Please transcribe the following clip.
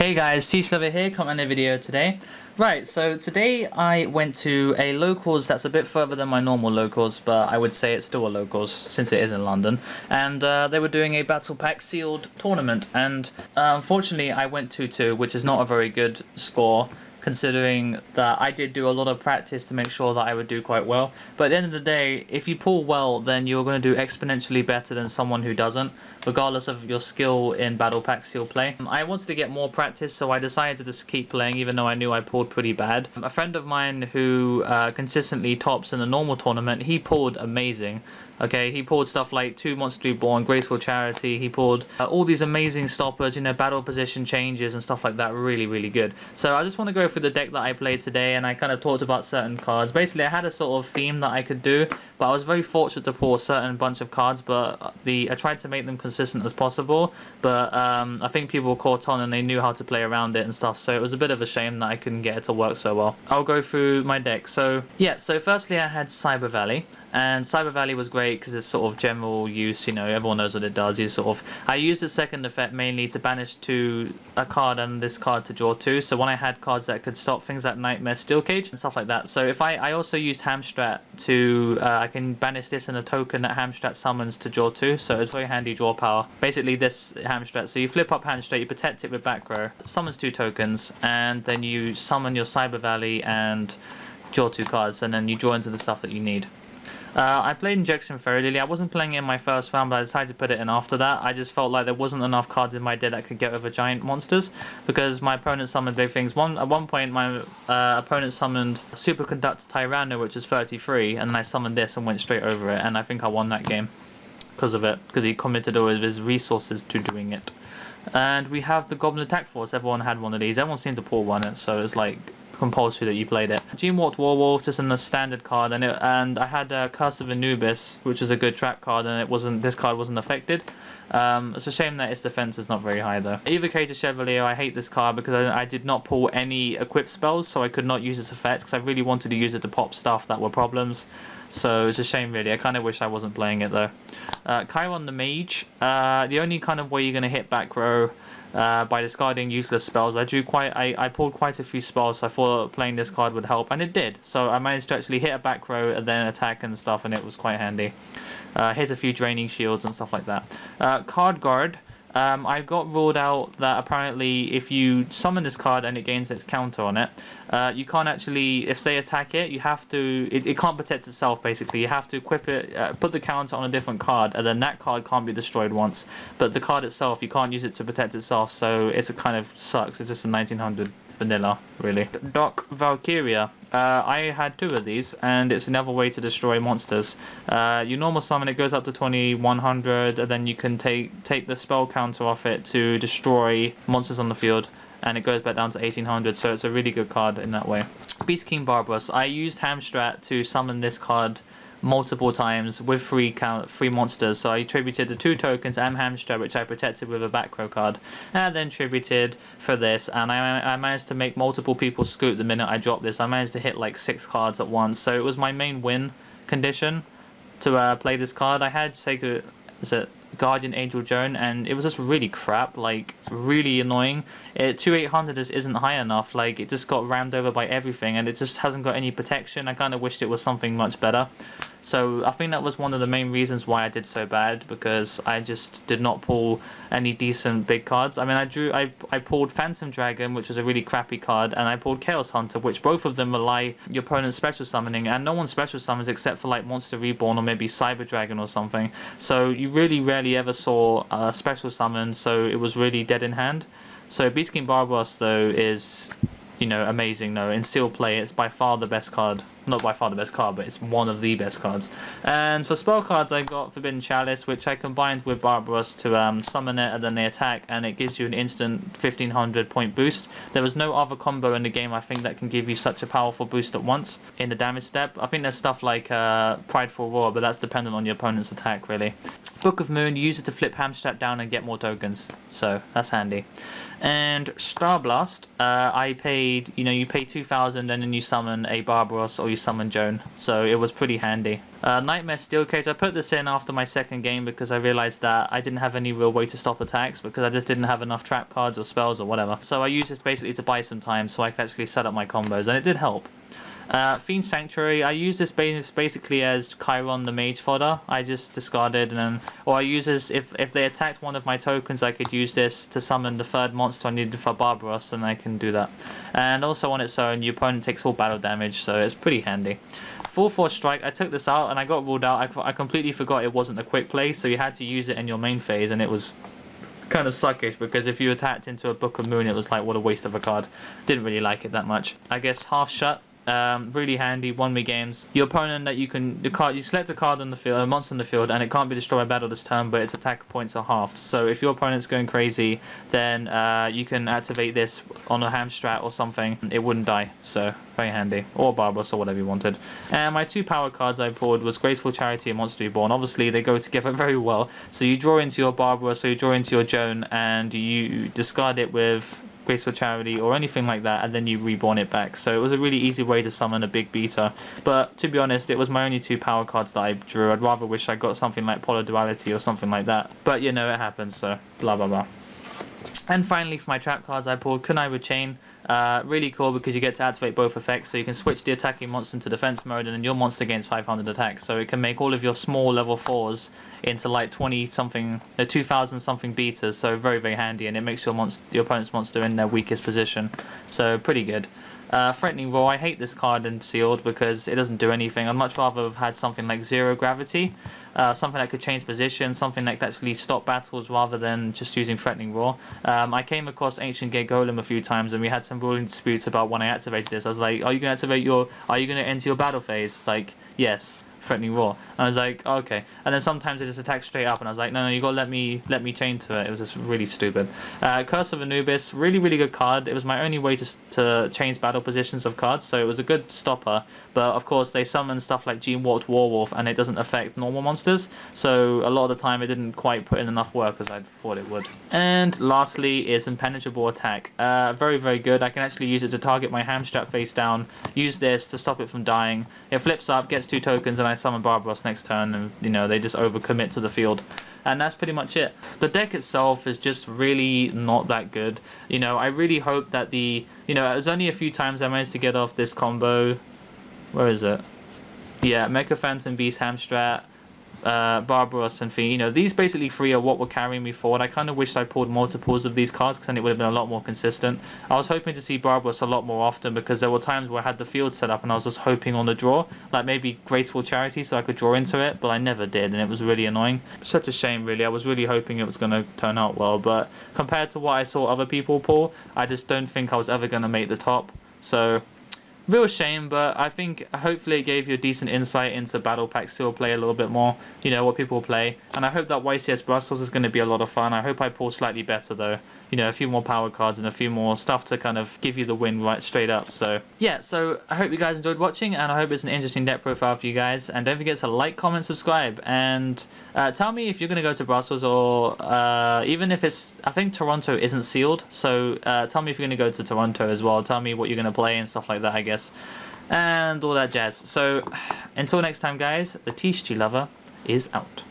Hey guys, Thetcglover here, coming on a video today. Right, so today I went to a locals that's a bit further than my normal locals, but I would say it's still a locals since it is in London. And they were doing a battle pack sealed tournament, and unfortunately I went 2-2, which is not a very good score, considering that I did do a lot of practice to make sure that I would do quite well. But at the end of the day, if you pull well, then you're going to do exponentially better than someone who doesn't, regardless of your skill in battle pack seal play. I wanted to get more practice, so I decided to just keep playing even though I knew I pulled pretty bad. A friend of mine who consistently tops in a normal tournament, he pulled amazing. Okay, he pulled stuff like 2 Monster Reborn, Graceful Charity, he pulled all these amazing stoppers, you know, battle position changes and stuff like that, really good. So I just want to go through the deck that I played today, and I kind of talked about certain cards. Basically I had a sort of theme that I could do, but I was very fortunate to pull a certain bunch of cards, but I tried to make them consistent as possible, but I think people caught on and they knew how to play around it and stuff, so it was a bit of a shame that I couldn't get it to work so well. I'll go through my deck. So yeah, so firstly I had Cyber Valley, and Cyber Valley was great because it's sort of general use, you know, everyone knows what it does. I used the second effect mainly to banish a card and this card to draw 2, so when I had cards that could stop things like Nightmare, Steel Cage and stuff like that. So if I also used Hamstrat to I can banish this and a token that Hamstrat summons to draw 2, so it's very handy draw power. Basically this Hamstrat, so you flip up Hamstrat, you protect it with back row, summons 2 tokens, and then you summon your Cyber Valley and draw 2 cards, and then you draw into the stuff that you need. I played Injection Fairy Lily. I wasn't playing it in my first round, but I decided to put it in after that. I just felt like there wasn't enough cards in my deck that could get over giant monsters, because my opponent summoned big things. At one point my opponent summoned Superconductor Tyranno, which is 33, and then I summoned this and went straight over it, and I think I won that game because of it, because he committed all of his resources to doing it. And we have the Goblin Attack Force. Everyone had one of these. Everyone seemed to pull one, so it's like compulsory that you played it. Gene-Warped Warwolf, just in the standard card, and I had Curse of Anubis, which is a good trap card, and this card wasn't affected. It's a shame that its defense is not very high though. Evocator Chevalier, I hate this card because I did not pull any equipped spells, so I could not use its effect because I really wanted to use it to pop stuff that were problems. So it's a shame really. I kind of wish I wasn't playing it though. Chiron the Mage, the only kind of way you're going to hit back row by discarding useless spells. I pulled quite a few spells, so I thought playing this card would help, and it did. So I managed to actually hit a back row and then attack and stuff, and it was quite handy. Here's a few draining shields and stuff like that. Card Guard. I got ruled out that apparently if you summon this card and it gains its counter on it, you can't actually, if they attack it, you have to, it can't protect itself basically. You have to equip it, put the counter on a different card, and then that card can't be destroyed once. But the card itself, you can't use it to protect itself, so it's kind of sucks. It's just a 1900 vanilla, really. Doc Valkyria. I had 2 of these, and it's another way to destroy monsters. You normal summon, it goes up to 2100, and then you can take the spell counter off it to destroy monsters on the field, and it goes back down to 1800, so it's a really good card in that way. Beast King Barbaros. I used Hamstrat to summon this card multiple times with 3 monsters, so I attributed the 2 tokens and Hamstrat, which I protected with a back row card, and then tributed for this, and I managed to make multiple people scoot the minute I dropped this. I managed to hit like 6 cards at once, so it was my main win condition to play this card. I had Guardian Angel Joan, and it was just really crap, like really annoying. 2800 isn't high enough, like it just got rammed over by everything, and it just hasn't got any protection. I kind of wished it was something much better. So I think that was one of the main reasons why I did so bad, because I just did not pull any decent big cards. I mean, I pulled Phantom Dragon, which was a really crappy card, and I pulled Chaos Hunter, which both of them rely your opponent's special summoning, and no one special summons except for like Monster Reborn or maybe Cyber Dragon or something. So you really rarely ever saw a special summon, so it was really dead in hand. So Beast King Barbaros though is, you know, amazing though. In steel play, it's by far the best card. Not by far the best card, but it's one of the best cards. And for spell cards, I got Forbidden Chalice, which I combined with Barbaros to summon it, and then they attack, and it gives you an instant 1500 point boost. There was no other combo in the game, I think, that can give you such a powerful boost at once in the damage step. I think there's stuff like Prideful Roar, but that's dependent on your opponent's attack, really. Book of Moon, use it to flip Hamstrat down and get more tokens, so that's handy. And Star Blast, I paid, you pay 2,000 and then you summon a Barbaros or you summon Joan, so it was pretty handy. Nightmare Steel Cage, I put this in after my second game because I realized that I didn't have any real way to stop attacks because I just didn't have enough trap cards or spells or whatever. So I used this basically to buy some time so I could actually set up my combos, and it did help. Fiend Sanctuary, I use this basically as Chiron the mage fodder. I just discarded and then, or I use this if they attacked one of my tokens, I could use this to summon the third monster I needed for Barbaros, and I can do that. And also on its own, your opponent takes all battle damage, so it's pretty handy. Full Force Strike, I took this out and I got ruled out. I completely forgot it wasn't a quick play, so you had to use it in your main phase, and it was kind of suckish because if you attacked into a Book of Moon, it was like, what a waste of a card. Didn't really like it that much. I guess Half Shut. Really handy, 1v games. Your opponent that you select a card on the field, a monster on the field, and it can't be destroyed by battle this turn, but its attack points are halved. So if your opponent's going crazy, then you can activate this on a Hamstrat or something. It wouldn't die, so very handy. Or Barbaros or whatever you wanted. And my 2 power cards I pulled was Graceful Charity and Monster Reborn. Obviously they go together very well. So you draw into your Barbaros, so you draw into your Joan, and you discard it with Graceful Charity or anything like that, and then you reborn it back. So it was a really easy way to summon a big beater, but to be honest, it was my only 2 power cards that I drew. I'd rather wish I got something like Polar Duality or something like that, but it happens, so blah blah blah. And finally, for my trap cards, I pulled Kunai with Chain. Really cool because you get to activate both effects, so you can switch the attacking monster into defense mode, and then your monster gains 500 attacks. So it can make all of your small level 4s into like 2,000 something beaters. So very very handy, and it makes your opponent's monster in their weakest position. So pretty good. Threatening Roar, I hate this card in Sealed because it doesn't do anything. I'd much rather have had something like Zero Gravity, something that could change position, something that could actually stop battles rather than just using Threatening Roar. I came across Ancient Gate Golem a few times and we had some ruling disputes about when I activated this. I was like, are you going to enter your battle phase? It's like, yes. Threatening Roar. And I was like, oh, okay. And then sometimes it just attacks straight up, and I was like, no, you gotta let me chain to it. It was just really stupid. Curse of Anubis, really good card. It was my only way to change battle positions of cards, so it was a good stopper. But of course, they summon stuff like Gene Warped Warwolf, and it doesn't affect normal monsters. So a lot of the time, it didn't quite put in enough work as I thought it would. And lastly is Impenetrable Attack. Very good. I can actually use it to target my Hamstrat face down. Use this to stop it from dying. It flips up, gets 2 tokens, and I summon Barbaros next turn, and they just overcommit to the field, and that's pretty much it. The deck itself is just really not that good. I really hope that it was only a few times I managed to get off this combo. Where is it? Yeah, Mecha Phantom Beast Hamstrat, Barbaros and Fiend. These basically 3 are what were carrying me forward. I kind of wished I pulled multiples of these cards because then it would have been a lot more consistent. I was hoping to see Barbaros a lot more often because there were times where I had the field set up and I was just hoping on the draw, like maybe Graceful Charity so I could draw into it, but I never did, and it was really annoying. Such a shame, really. I was really hoping it was going to turn out well, but compared to what I saw other people pull, I just don't think I was ever going to make the top. So real shame, but I think hopefully it gave you a decent insight into Battle Pack Steel play a little bit more, what people play. And I hope that YCS Brussels is going to be a lot of fun. I hope I pull slightly better though. A few more power cards and a few more stuff to kind of give you the win right straight up. So yeah, so I hope you guys enjoyed watching, and I hope it's an interesting deck profile for you guys. And don't forget to like, comment, subscribe, and tell me if you're going to go to Brussels, or even if I think Toronto isn't sealed, so tell me if you're going to go to Toronto as well. Tell me what you're going to play and stuff like that, I guess, and all that jazz. So until next time guys, the Thetcglover is out.